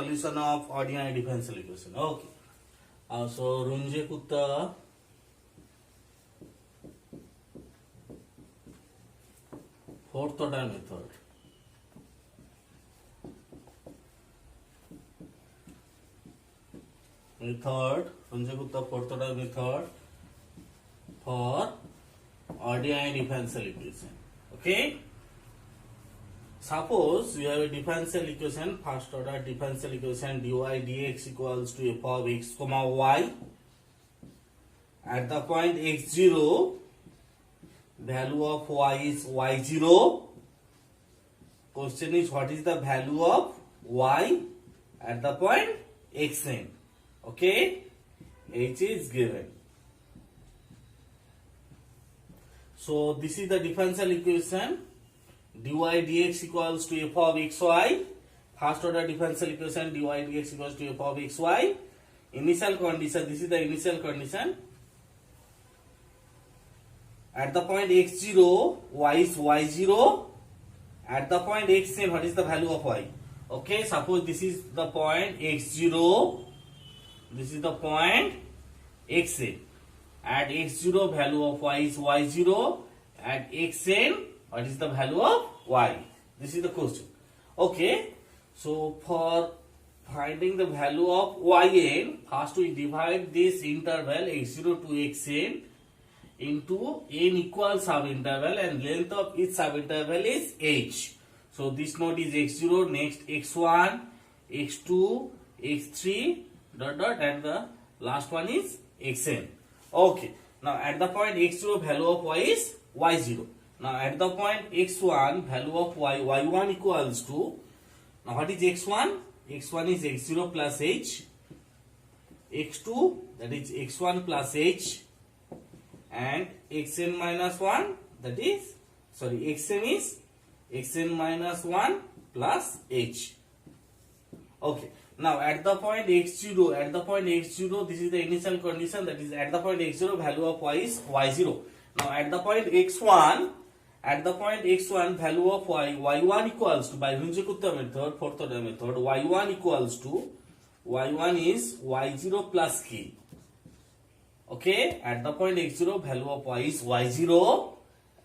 Solution of ordinary differential equation. Okay. So Runge Kutta fourth order method. Runge Kutta fourth order method for ordinary differential equation. Okay. Suppose you have a differential equation, first order differential equation dy dx equals to f of x comma y. At the point x0, value of y is y0. Question is, what is the value of y at the point xn? Okay, h is given. So this is the differential equation. dy dx equals to f of xy. First order differential equation dy dx equals to f of xy. Initial condition, this is the initial condition. At the point x0, y is y0. At the point xn, what is the value of y? Okay, suppose this is the point x0. This is the point xn. At x0, value of y is y0. At xn, what is the value of y? This is the question. Okay, so for finding the value of yn, first we divide this interval x0 to xn into n equal subinterval, and length of each subinterval is h. So this node is x0, next x1, x2, x3, dot dot, and the last one is xn. Okay, now at the point x0, value of y is y0. Now at the point x1, value of y, y1 equals to, now what is x1? x1 is x0 plus h, x2, that is x1 plus h, and xn minus 1, that is, sorry, xn is xn minus 1 plus h. Okay, now at the point x0, this is the initial condition, that is at the point x0, value of y is y0. Now at the point x1, value of y, y1 equals to, by Runge Kutta method, fourth order method, y1 equals to, y1 is y0 plus k. Okay, at the point x0, value of y is y0.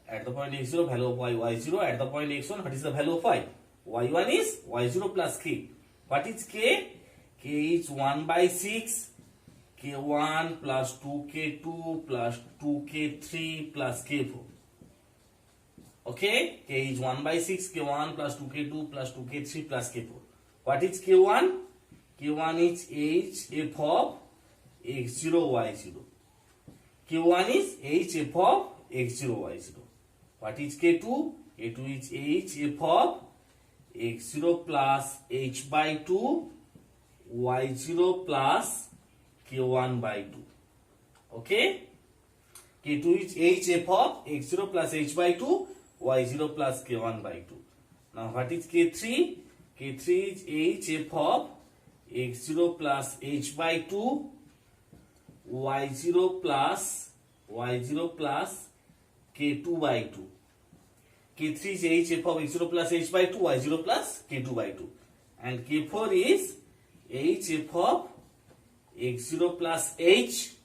At the point x0, value of y y0. At the point x1, what is the value of y? y1 is y0 plus k. What is k? K is 1 by 6, k1 plus 2k2 plus 2k3 plus k4. Okay, k is 1 by 6, k1 plus 2k2 plus 2k3 plus k4. What is k1? K1 is h f of x0 y0. K1 is h f of x0 y0. What is k2? K2 is h f of x0 plus h by 2 y0 plus k1 by 2. Okay, k2 is h f of x0 plus h by 2 y0 plus k1 by 2. Now what is k3? K3 is h f of x0 plus h by 2 y0 plus k2 by 2. K3 is h f of x0 plus h by 2 y0 plus k2 by 2, and k4 is h f of x0 plus h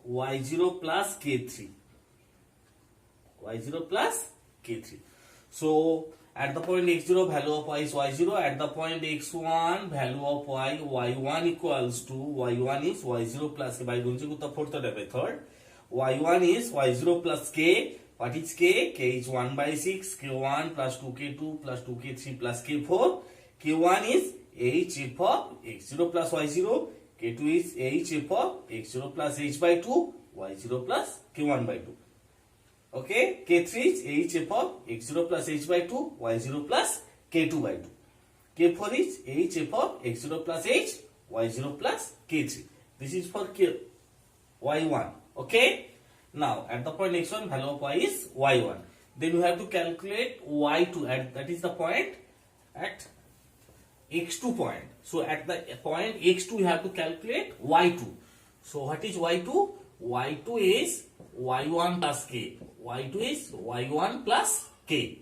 y0 plus k3. y0 plus k3. So at the point x0, value of y is y0. At the point x1, value of y, y1 equals to, y1 is y0 plus k. By Runge Kutta fourth order method, y1 is y0 plus k. What is k? K is 1 by 6, k1 plus 2k2 plus 2k3 plus k4. k1 is h f of x0 plus y0. k2 is h f of x0 plus h by 2 y0 plus k1 by 2. Okay, k3 is h f of x0 plus h by 2 y0 plus k2 by 2. k4 is h f of x0 plus h y0 plus k3. This is for k y1. Okay, now at the point x1, value of y is y1. Then you have to calculate y2 at, that is the point at x2 point. So at the point x2 you have to calculate y2. So what is y2? y2 is y1 plus k. y2 is y1 plus k.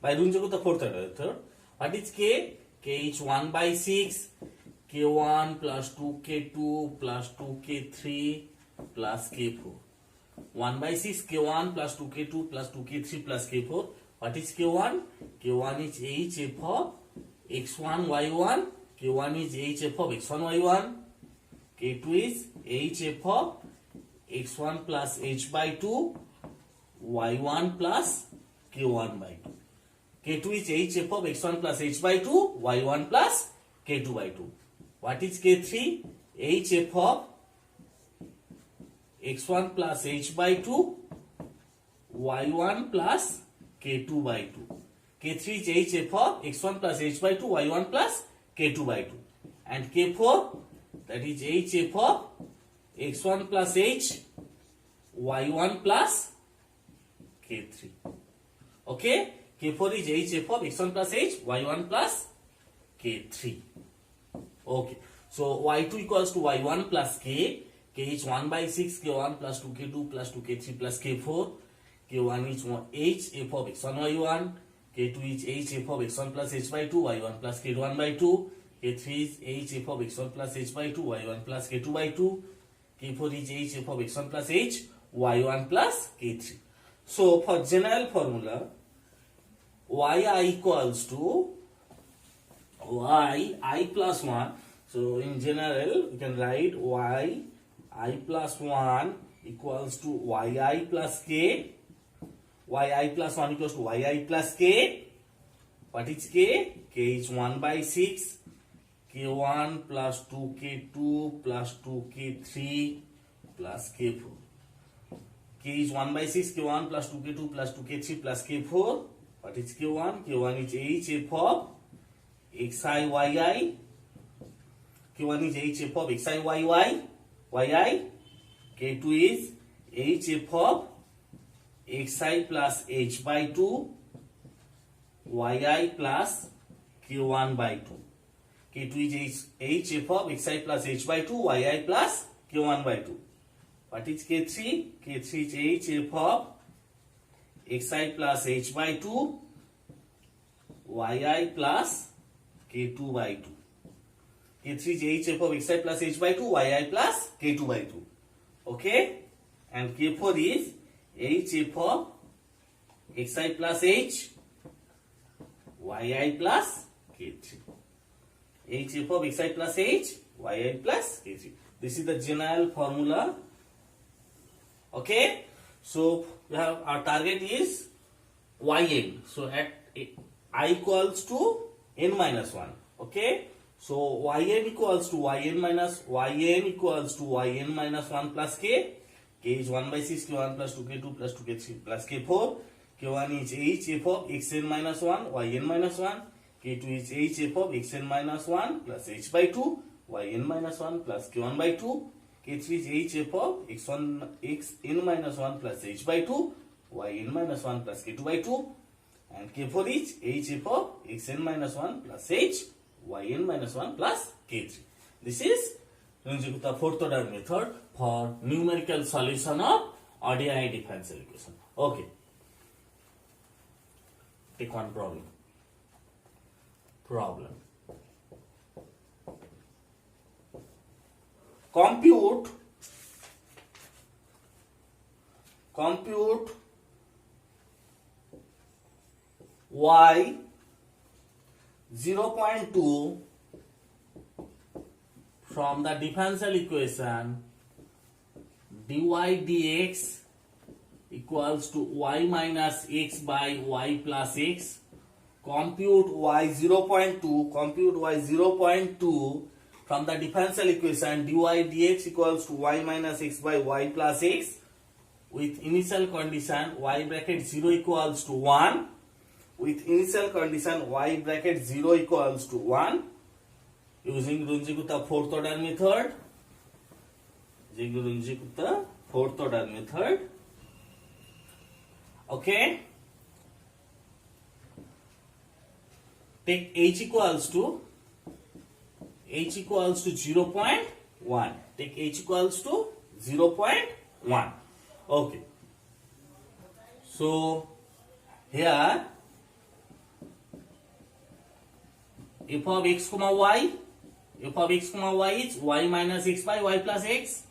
By Runge Kutta fourth order method, what is k? kh 1 by 6 k1 plus 2k2 plus 2k3 plus k4. 1 by 6 k1 plus 2k2 plus 2k3 plus k4. What is k1? K1 is h f of x1 y1. K1 is h f of x1 y1. K2 is h f of x1 plus h by 2 y1 plus k1 by 2. K2 is h f of x1 plus h by 2 y1 plus k2 by 2. What is K3? H f of x1 plus h by 2 y1 plus k2 by 2. K3 is h f of x1 plus h by 2 y1 plus k2 by 2. And K4, that is h f of x1 plus h y1 plus k3. Okay, K4 is h f of x1 plus h y1 plus k3. Okay, so y2 equals to y1 plus k. K is 1 by 6 k1 plus 2k2 plus 2k3 plus k4. K1 is h f of x1 y1. K2 is h f of x1 plus h by 2 y1 plus k1 by 2. K3 is h f of x1 plus h by 2 y1 plus k2 by 2. K4 is h f of x1 plus h y1 plus k3. So for general formula, yi equals to yi plus 1. So in general, you can write yi plus 1 equals to yi plus k. Yi plus 1 equals to yi plus k. What is k? K is 1 by 6 k1 plus 2k2 plus 2k3 plus k4. K is 1 by 6 k1 plus 2k2 plus 2k3 plus k4. What is k1? K1 is h f of xi yi. K1 is h f of xi yi. K2 is h f of xi plus h by 2 yi plus k1 by 2. K2 is h f of xi plus h by 2 yi plus k1 by 2. What is K3? K3 is h f of xi plus h by 2 yi plus k2 by 2. K3 is h f of xi plus h by 2 yi plus k2 by 2. Okay, and K4 is h f of xi plus h yi plus k3. H f of xi plus h yi plus k3. This is the general formula. Okay, so we have our target is yn. So at I equals to n minus 1. Okay, so yn equals to yn minus 1 plus k. K is 1 by 6 k1 plus 2k2 plus 2k3 plus k4. K1 is h f of xn minus 1 yn minus 1. K2 is h f of xn minus 1 plus h by 2 yn minus 1 plus k1 by 2. K3 is h f of xn minus 1 plus h by 2 yn minus 1 plus k2 by 2. And K4 is h f of xn minus 1 plus h yn minus 1 plus k3. This is Runge Kutta fourth order method for numerical solution of ODE differential equation. Okay. Take one problem. Compute y 0.2 from the differential equation dy dx equals to y minus x by y plus x. Compute y 0.2 from the differential equation dy dx equals to y minus x by y plus x with initial condition y bracket 0 equals to 1. With initial condition y bracket 0 equals to 1 using Runge Kutta fourth order method. Okay. Take h equals to 0.1. Take h equals to 0.1. Okay. So here f of x comma y. F of x comma y is y minus x by y plus x.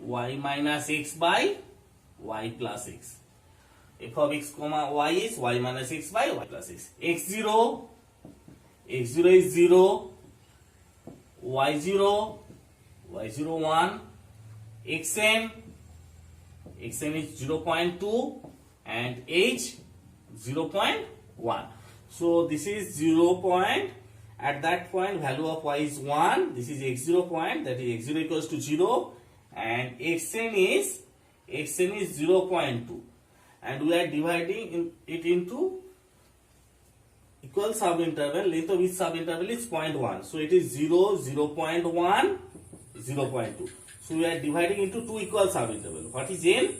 Y minus x by y plus x. F of x comma y is y minus x by y plus x. x0 is 0, y0 1, xn is 0.2 and h 0.1. So this is 0 point. At that point value of y is 1. This is x0 point, that is x0 equals to 0, and xn is 0.2, and we are dividing it into equal subinterval. Length of each subinterval is 0.1, so it is 0, 0.1, 0.2. So we are dividing into two equal subinterval. What is n?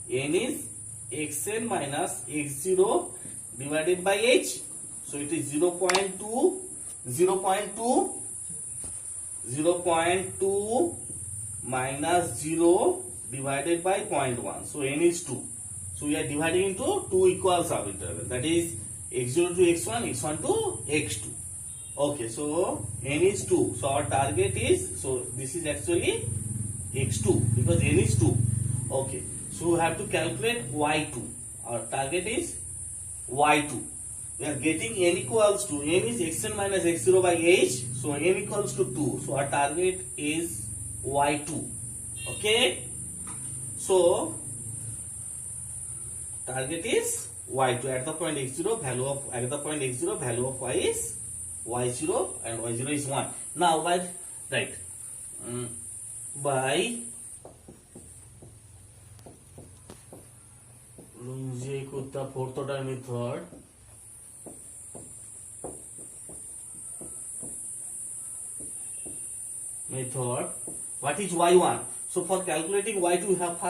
N is xn minus x0 divided by h. So it is 0.2 minus 0 divided by 0.1. So n is 2. So we are dividing into two equal subinterval, that is x0 to x1, x1 to x2. Okay, so n is 2. So our target is, so this is actually x2 because n is 2. Okay, so we have to calculate y2. Our target is y2. We are getting n equals to, n is xn minus x0 by h, so n equals to 2. So our target is y2. Okay, so target is y2 at the point x0. Value of y is y0, and y0 is 1. Now by Runge Kutta fourth order method, what is y1? So for calculating y2, we have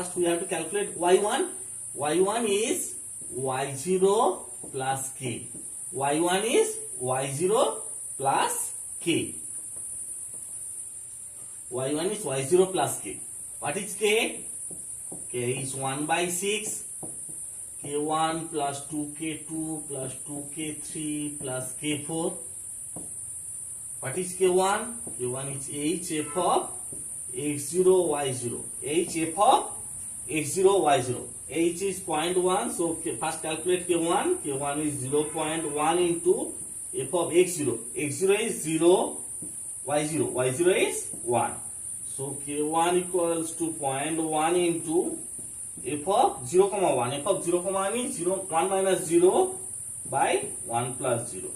to calculate y1. y1 is y0 plus k. y1 is y0 plus k. y1 is y0 plus k. What is k? K is 1 by 6. k1 plus 2k2 plus 2k3 plus k4. What is k1? k1 is h f of x0 y0. h f of x0 y0. h is 0.1, so first calculate k1. k1 is 0.1 into f of x0. x0 is 0, y0. y0 is 1. So k1 equals to 0.1 into f of 0, 1. f of 0, 1 is 1 minus 0 by 1 plus 0.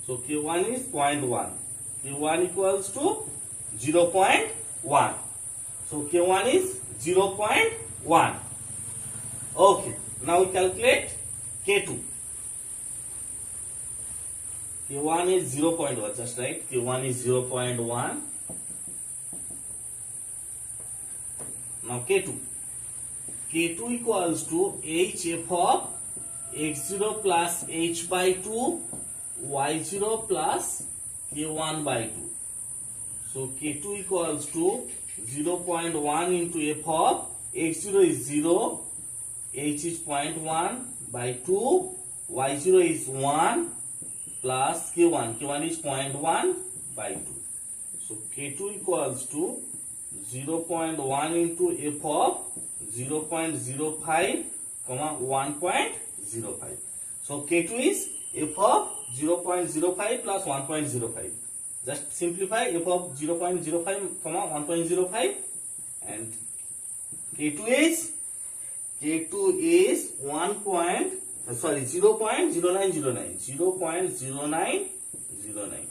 So k1 is 0.1. k1 equals to 0.1. So k1 is 0.1. Okay, now we calculate k2. k1 is 0.1, just right. k1 is 0.1. Now k2. k2 equals to h f of x0 plus h by 2 y0 plus k1 by 2. So k2 equals to 0.1 into f of x0 is 0, h is 0.1 by 2, y0 is 1 plus k1. k1 is 0.1 by 2. So k2 equals to 0.1 into f of 0.05, 1.05. So k2 is f of 0.05 plus 1.05. Just simplify f of 0.05, 1.05, and k2 is 0.0909. 0.0909.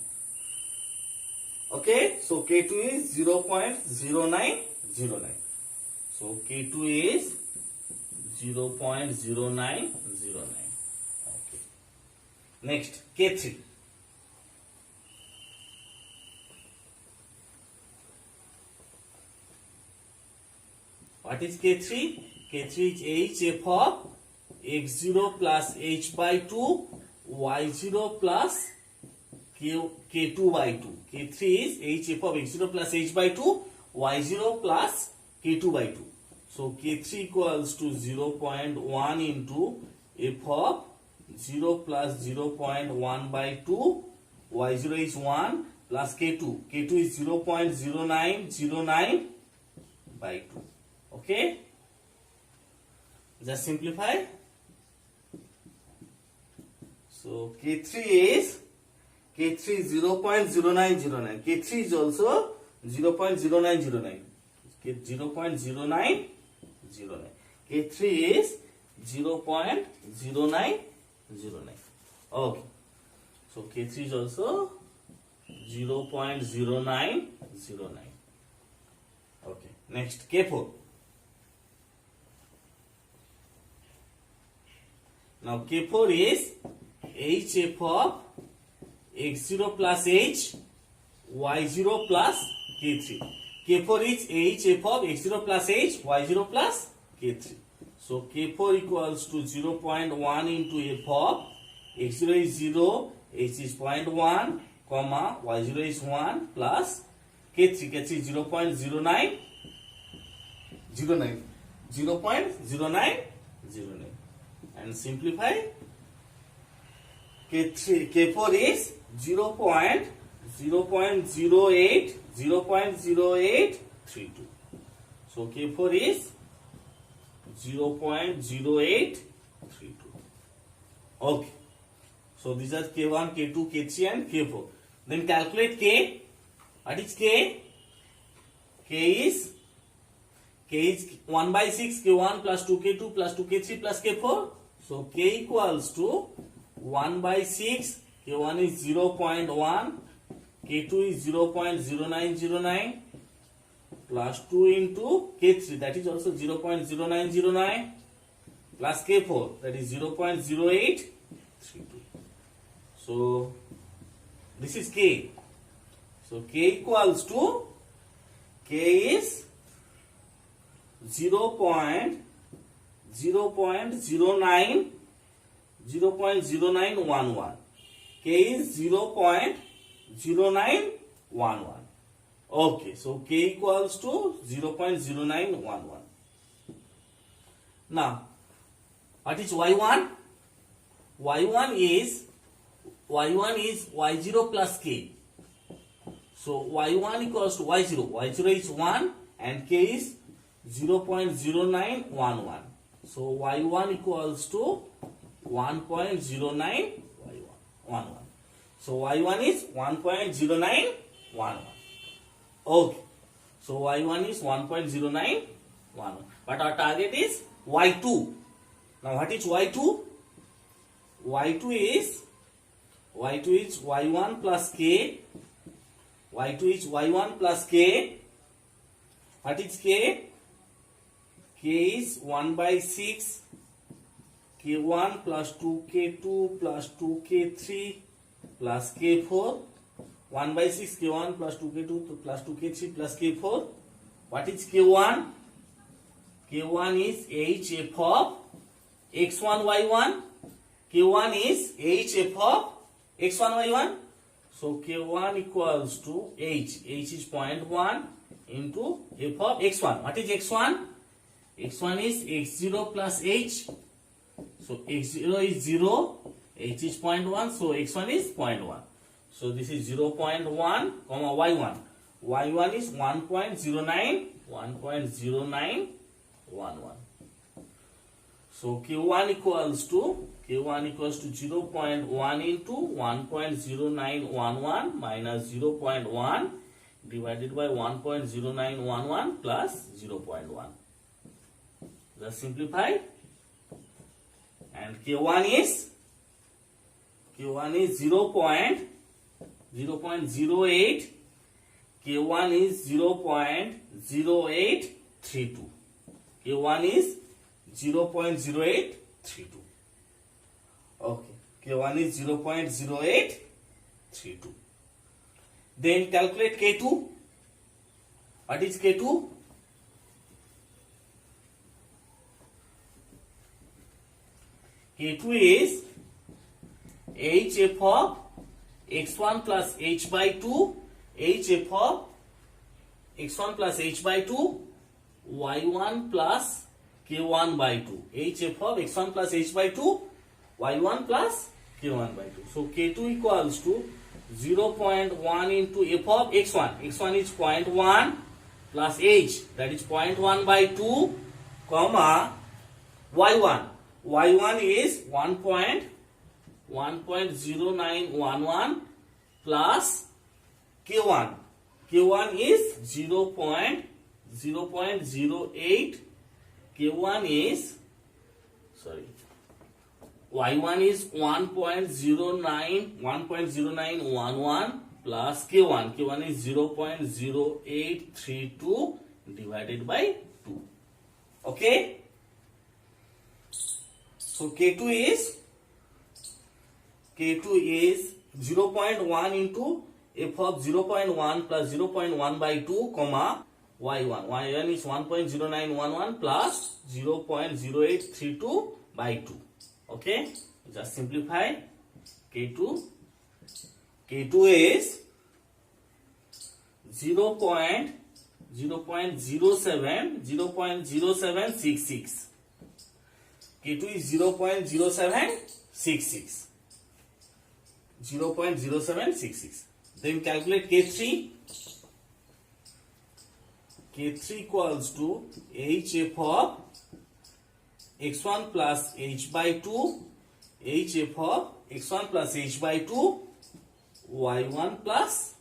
Okay, so k2 is 0.0909. So k2 is 0.0909. Okay. Next, k3. What is k3? k3 is h f of x0 plus h by 2 y0 plus k2 by 2. k3 is h f of x0 plus h by 2 y0 plus k2 by 2. So k3 equals to 0.1 into f of 0 plus 0.1 by 2 y0 is 1 plus k2. K2 is 0.0909 by 2. Okay? Just simplify. So K3 is 0.0909. K3 is also 0.0909. 0.0909. K3 is 0.0909. Okay. So K3 is also 0.0909. Okay. Next K4. Now K4 is HF of x0 plus h, y0 plus K3. K4 is HF of x0 plus h, y0 plus K3. So K4 equals to 0.1 into f of x0 is 0, h is 0.1, comma, y0 is 1 plus K3. K3 is 0.0909. 0.0909. And simplify. K4 is 0.0832. So K4 is 0.0832. Okay. So these are K1, K2, K3 and K4. Then calculate K. What is K? K is 1 by 6 K1 plus 2K2 plus 2K3 plus K4. So K equals to 1 by 6, K1 is 0.1, K2 is 0.0909 plus 2 into K3, that is also 0.0909 plus K4, that is 0.0832. So this is K. So K equals to, K is 0.0911. K is 0.0911. Okay, so K equals to 0.0911. Now, what is Y1? Y1 is Y0 plus K. So Y1 equals to Y0. Y0 is 1 and K is 0.0911. So Y1 equals to 1.0911. So Y1 is 1.0911. Okay. So Y1 is 1.0911. But our target is Y2. Now what is Y2? Y2 is Y1 plus K. Y2 is Y1 plus K. What is K? K is 1 by 6 K1 plus 2K2 plus 2K3 plus K4. 1 by 6 K1 plus 2K2 plus 2K3 plus K4. What is K1? K1 is HF of X1 Y1. K1 is HF of X1 Y1. So K1 equals to H. H is 0.1 into F of X1. What is X1? X1 is X0 plus H. So X0 is 0, H is 0.1, so X1 is 0.1. So this is 0.1, comma Y1. Y1 is 1.0911. So Q1 equals to 0.1 into 1.0911 minus 0.1 divided by 1.0911 plus 0.1. Just simplify. And K1 is 0.08. K1 is 0.0832. K1 is 0.0832. Okay. K1 is 0.0832. Then calculate K2. What is K2? K2 is HF of x1 plus h by 2, HF of x1 plus h by 2, y1 plus k1 by 2. HF of x1 plus h by 2, y1 plus k1 by 2. So K2 equals to 0.1 into f of x1. x1 is 0.1 plus h, that is 0.1 by 2, comma y1. y1 is 1.0911 plus k1. k1 is 0.08. k1 is, sorry, y1 is 1.0911 plus k1. k1 is 0.0832 divided by 2. Okay. So k2 is 0.1 into f of 0.1 plus 0.1 by 2, comma y1. y1 is 1.0911 plus 0.0832 by 2. Okay, just simplify. k2 is 0.0766. k2 is 0.0766. 0.0766. Then calculate k3. k3 equals to hf of x1 plus h by 2, hf of x1 plus h by 2, y1 plus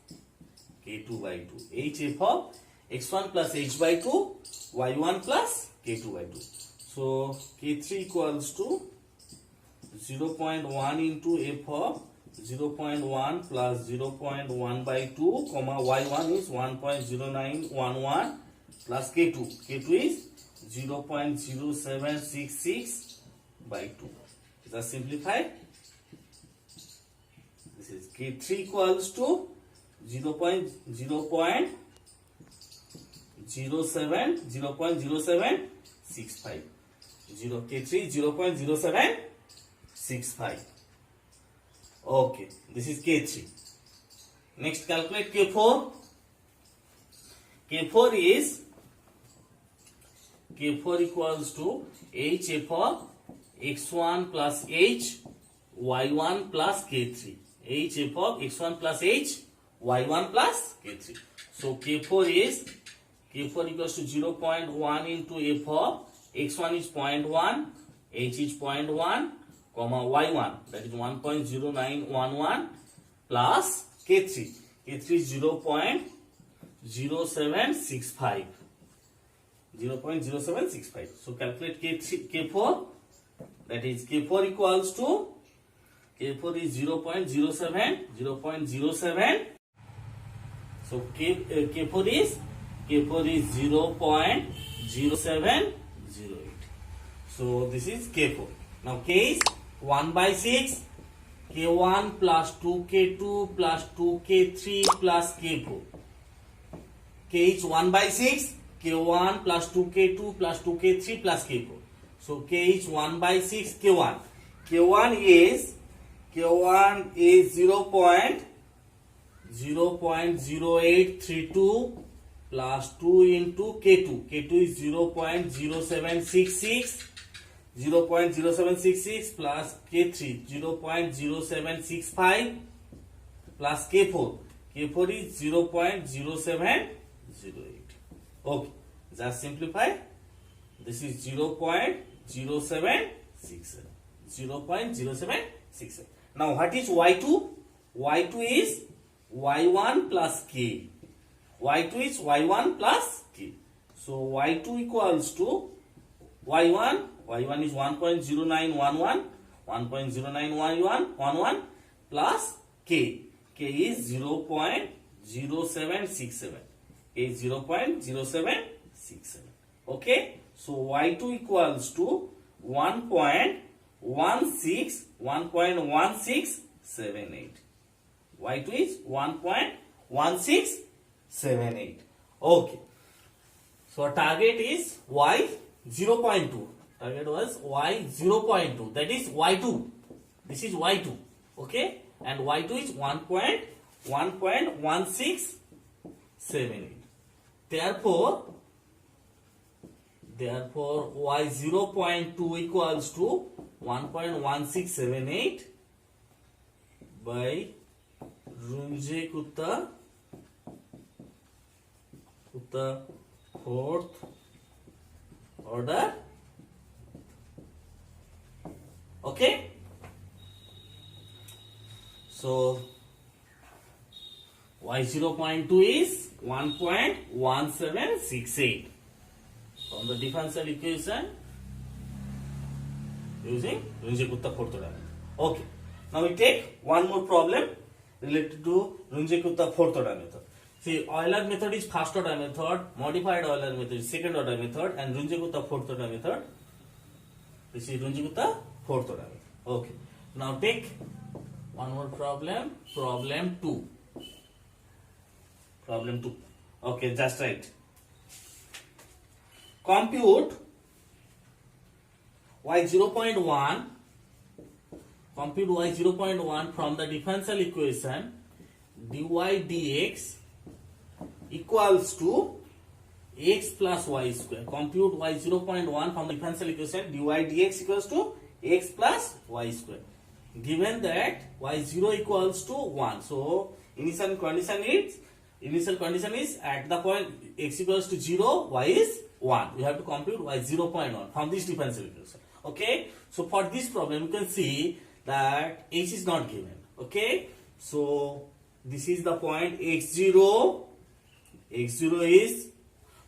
k2 by 2. hf of x1 plus h by 2, y1 plus k2 by 2. So k3 equals to 0.1 into f of 0.1 plus 0.1 by 2, comma y1 is 1.0911 plus k2. k2 is 0.0766 by 2. Just simplify. This is k3 equals to 0.0765. k3 is 0.0765. Okay, this is k3. Next, calculate k4. k4 equals to hf of x1 plus h, y1 plus k3. hf of x1 plus h, y1 plus k3. So k4 equals to 0.1 into f of x1 is 0.1, h is 0.1, comma y1, that is 1.0911 plus k3. k3 is 0.0765. 0.0765. So calculate k4. That is k4 equals to, k4 is 0.07. So k4 is 0.0708. So this is k4. Now k is 1 by 6. k1 plus 2k2 plus 2k3 plus k4. k is 1 by 6. k1 plus 2k2 plus 2k3 plus k4. So k is 1 by 6 k1. k1 is 0.0832 plus 2 into k2. k2 is 0.0766. 0.0766 plus k3 0.0765 plus k4. k4 is 0.0708. Okay, just simplify. This is 0.0767. 0.0767. Now what is y2? y2 is y1 plus k. y2 is y1 plus k. So y2 equals to y1. y1 is 1.0911. 1.0911 plus k. k is 0.0767. k is 0.0767. Okay. So y2 equals to 1.1678. y2 is 1.1678. Okay. So our target is y 0.2. Target was y 0.2. That is y2. This is y2. Okay. And y2 is 1.1678. Therefore y 0.2 equals to 1.1678 by Runge Kutta fourth order. Okay. So y 0.2 is 1.1768 from the differential equation using Runge Kutta fourth order. Okay. Now we take one more problem related to Runge Kutta fourth order method. See, Euler method is first order method, modified Euler method is second order method, and Runge Kutta fourth order method. This is Runge Kutta fourth order method. Okay. Now take one more problem. Problem 2. Problem 2. Okay, just right. Compute y 0.1. Compute y 0.1 from the differential equation dy dx equals to x plus y square. Compute y 0.1 from the differential equation dy dx equals to x plus y square. Given that y0 equals to 1. So initial condition is at the point x equals to 0, y is 1. We have to compute y 0.1 from this differential equation. Okay. So for this problem you can see that h is not given. Okay. So this is the point x0. x0 is,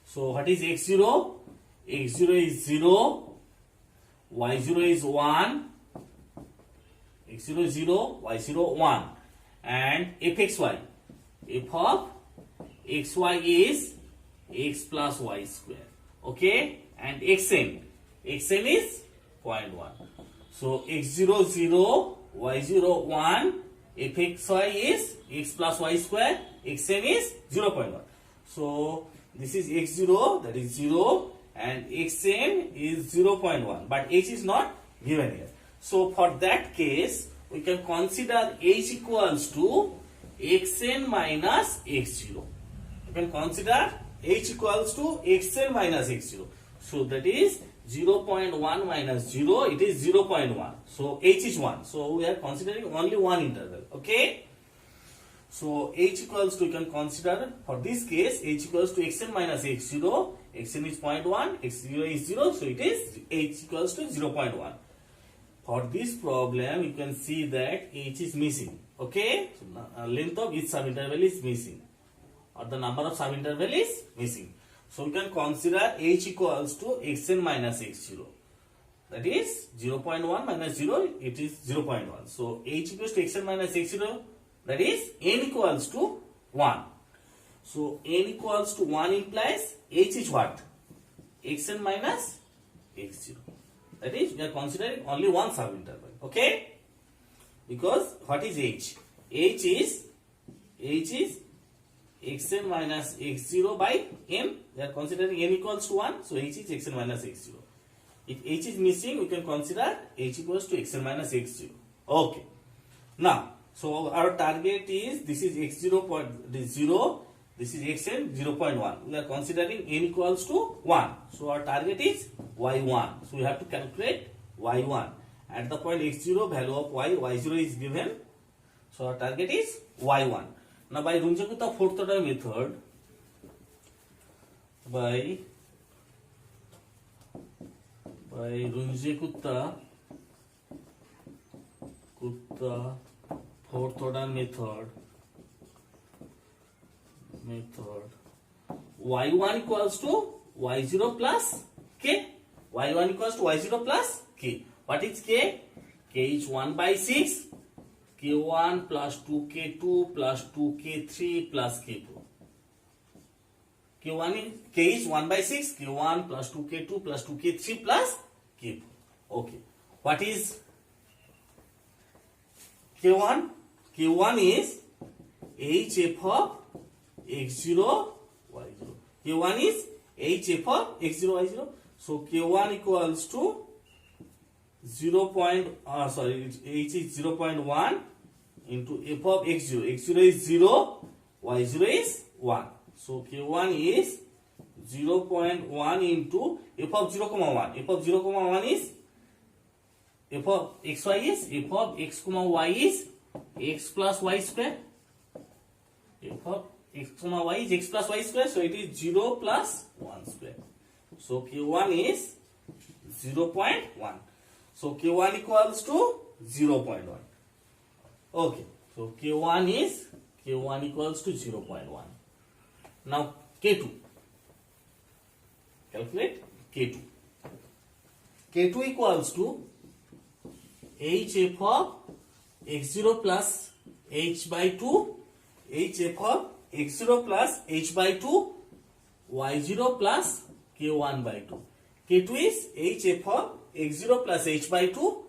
so what is x0? x0 is 0, y0 is 1, x0 is 0, y0 1, and fxy, f of xy is x plus y square. Okay, and xn is 0.1. So x0 0, y0 1, fxy is x plus y square, xn is 0.1. So this is x0, that is 0, and xn is 0.1, but h is not given here. So for that case we can consider h equals to xn minus x0. You can consider h equals to xn minus x0. So that is 0.1 minus 0, it is 0.1. So h is 1. So we are considering only one interval. Okay. So h equals to, you can consider for this case h equals to xn minus x0. xn is 0.1, x0 is 0. So it is h equals to 0.1. For this problem you can see that h is missing. Okay. So length of each subinterval is missing, or the number of subinterval is missing. So we can consider h equals to xn minus x0. That is 0.1 minus 0, it is 0.1. So h equals to xn minus x0, that is n equals to 1. So n equals to 1 implies h is what? xn minus x0. That is, we are considering only one subinterval. Okay? Because what is h? h is xn minus x0 by n. We are considering n equals to 1. So h is xn minus x0. If h is missing, we can consider h equals to xn minus x0. Okay. Now, so our target is, this is x0 0, this is xn 0.1. We are considering n equals to 1. So our target is y1. So we have to calculate y1. At the point x0, value of y0 is given. So our target is y1. Now by Runge Kutta fourth order method, by Runge Kutta fourth order method, y1 equals to y0 plus k. y1 equals to y0 plus k. What is k? K is 1 by 6, k1 plus 2k2 plus 2k3 plus k4. K is 1 by 6, k1 plus 2k2 plus 2k3 plus k4. Okay. What is k1? k1 is hf of x0 y0. k1 is hf of x0 y0. So k1 equals to h is 0.1 into f of x0. x0 is 0, y0 is 1. So k1 is 0.1 into f of 0,1. f of 0,1 is, f of xy is, f of x, y is x plus y square. f of x comma y is x plus y square, so it is 0 plus 1 square. So k1 is 0.1. So k1 equals to 0.1. Okay, so k1 equals to 0.1. Now k2. Calculate k2. K2 equals to h f of x0 plus h by 2, h f of x0 plus h by 2, y0 plus k1 by 2. K2 is h f of x0 plus h by 2,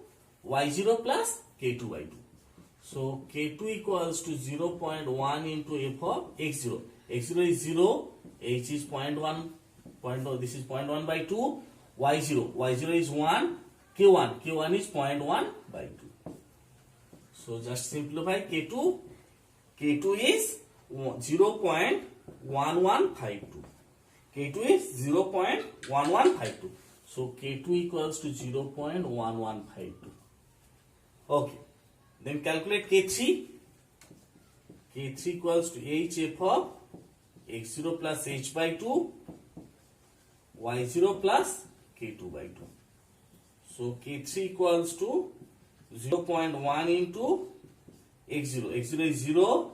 y0 plus k2 by 2. So k2 equals to 0.1 into f of x0. x0 is 0, h is 0.1, this is 0.1 by 2, y0 is 1, k1 is 0.1 by 2. So just simplify k2 is 0.1152. K2 is 0.1152. So K2 equals to 0.1152. Okay. Then calculate K3. K3 equals to h f of x0 plus h by 2, y0 plus k2 by 2. So K3 equals to 0.1 into x0. x0 is 0,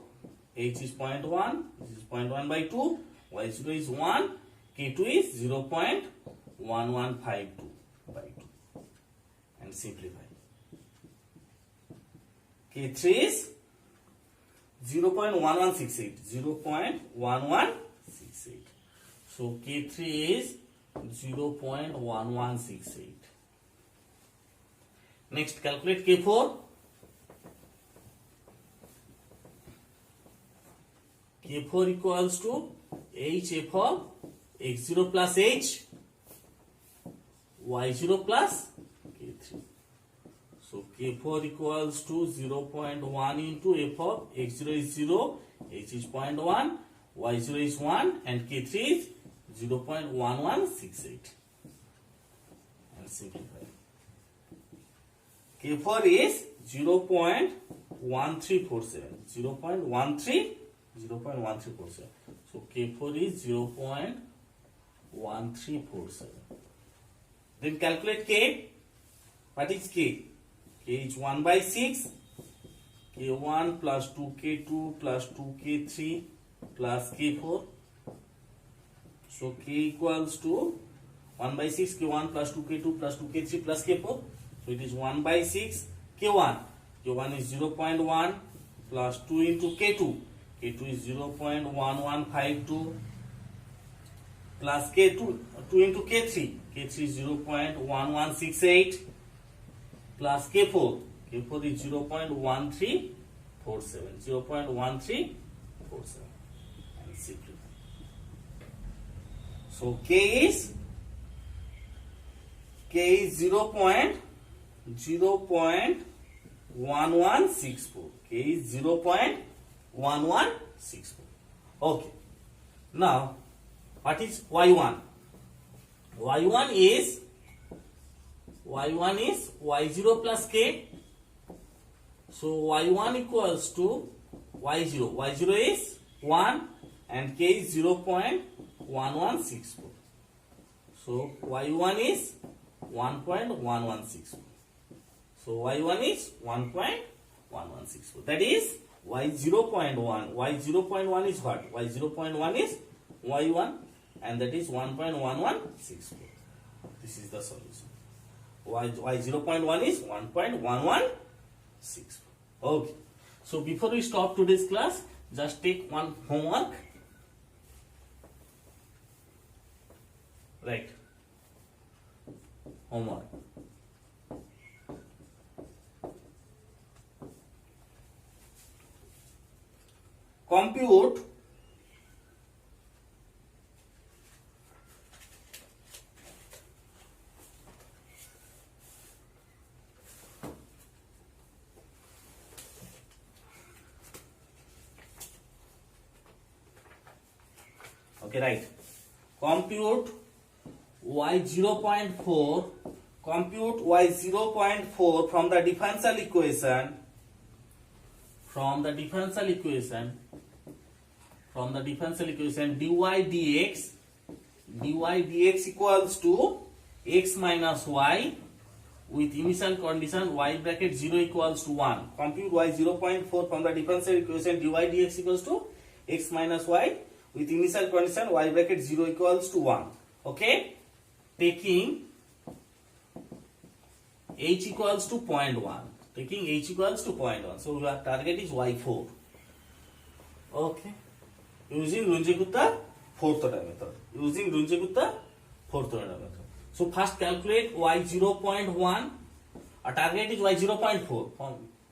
h is 0.1, this is 0.1 by 2, y0 is 1, k2 is 0.1152 by 2. And simplify. K3 is 0.1168. 0.1168. So K3 is 0.1168. Next, calculate K4. K4 equals to h f of x0 plus h, y0 plus K3. So K4 equals to 0.1 into f of x0 is 0, h is 0.1, y0 is 1, and K3 is 0.1168. And simplify. K4 is 0.1347. 0.1347. So K4 is 0.1347. Then calculate K. What is K? K is 1 by 6. K1 plus 2K2 plus 2K3 plus K4. So K equals to 1 by 6 K1 plus 2K2 plus 2K3 plus K4. So it is 1 by 6 K1. K1 is 0.1 plus 2 into K2. K2 is 0.1152 plus K2, 2 into K3. K3 is 0.1168 plus K4. K4 is 0.1347. 0.1347. And simplify. So K is 0.1164. K is 0.1164. Okay. Now, what is Y1? Y1 is Y0 plus K. So Y1 equals to Y0. Y0 is 1 and K is 0.1164. So Y1 is 1.1164. So Y1 is 1.1164. That is Y0.1. Y0.1 is what? Y0.1 is Y1 and that is 1.1164. This is the solution. Y0.1 is 1.1164. Okay. So before we stop today's class, just take one homework. Right. Homework. Compute okay, right. Compute y0.4. Compute y0.4 from the differential equation. from the differential equation dy dx equals to x minus y with initial condition y bracket 0 equals to 1. Compute y 0.4 from the differential equation dy dx equals to x minus y with initial condition y bracket 0 equals to 1. Okay, taking h equals to 0.1. Taking h equals to 0.1. So your target is y4. Okay, using Runge-Kutta fourth order method. Using Runge-Kutta fourth order method. So first calculate y 0.1. Our target is y 0.4.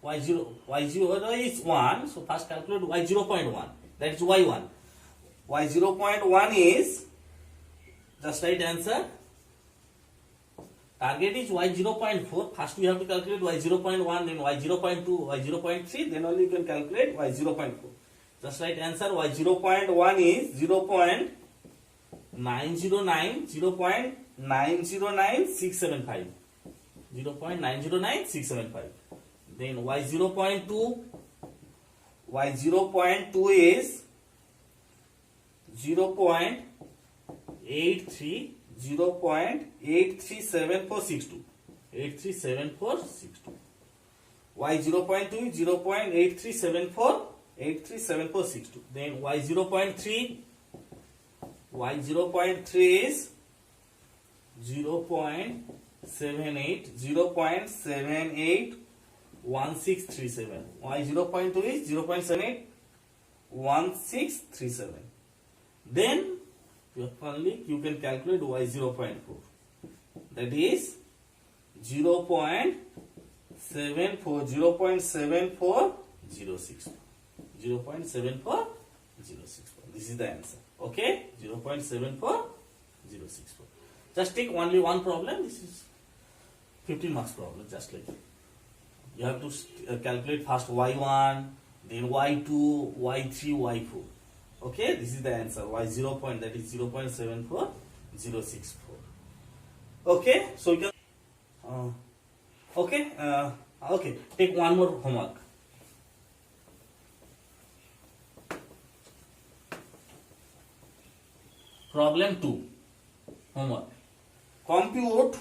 y0 is 1. So first calculate y 0.1. That is y1. Y 0.1 is, just write answer. Target is y 0.4. First we have to calculate y 0.1, then y 0.2, y 0.3. Then only you can calculate y 0.4. Just write answer. Y 0.1 is 0.909675. 0.909675. Then y 0.2. Y 0.2 is 0.83 0.837462. 837462. Y 0.2 is 0.837462. Then y 0.3. Y 0.3 is 0.781637. Y 0.2 is 0.781637. Then finally you can calculate y 0.4. That is 0.7406. 0.74064. This is the answer. Okay, 0.74064. Just take only one problem. This is 15 marks problem. Just like you have to calculate first y1, then y2, y3, y4. Okay, this is the answer. Y0 point, that is 0.74064. Okay, so you can okay, take one more homework. Problem 2. Homework. Compute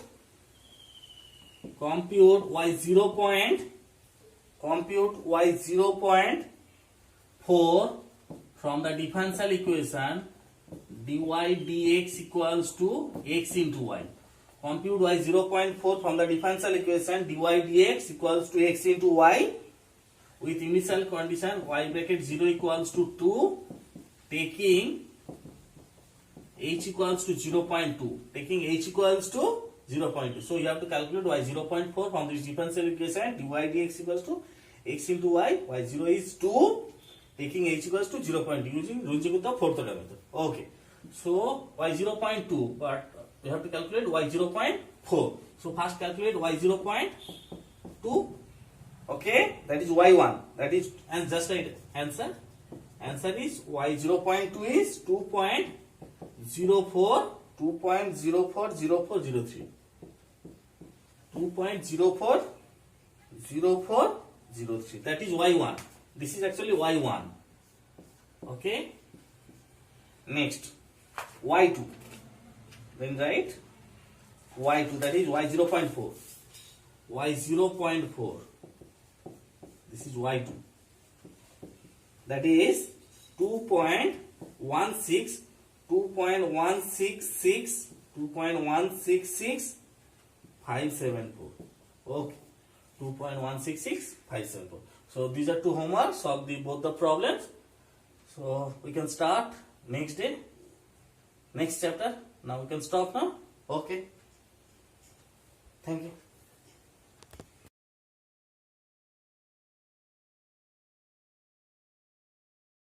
y0.4 from the differential equation dy dx equals to x into y. Compute y 0.4 from the differential equation dy dx equals to x into y with initial condition y bracket 0 equals to 2, taking h equals to 0.2. Taking h equals to 0.2. So you have to calculate y 0.4 from this differential equation dy dx equals to x into y. Y0 is 2. Taking h equals to 0.2 using Runge-Kutta fourth order method. Okay. So y 0.2, but you have to calculate y 0.4. So first calculate y 0.2. Okay, that is y1. That is, and just write answer. Answer is y 0.2 is 2.040403. 2.040403. That is y1. This is actually y1. Okay. Next, y2. Then write y2. That is y 0.4. Y 0.4. This is y2. That is 2.16. 2.166,574. Okay, 2.166574. So these are two homeworks. Solve both the problems. So we can start next day, next chapter. Now we can stop now. Okay. Thank you.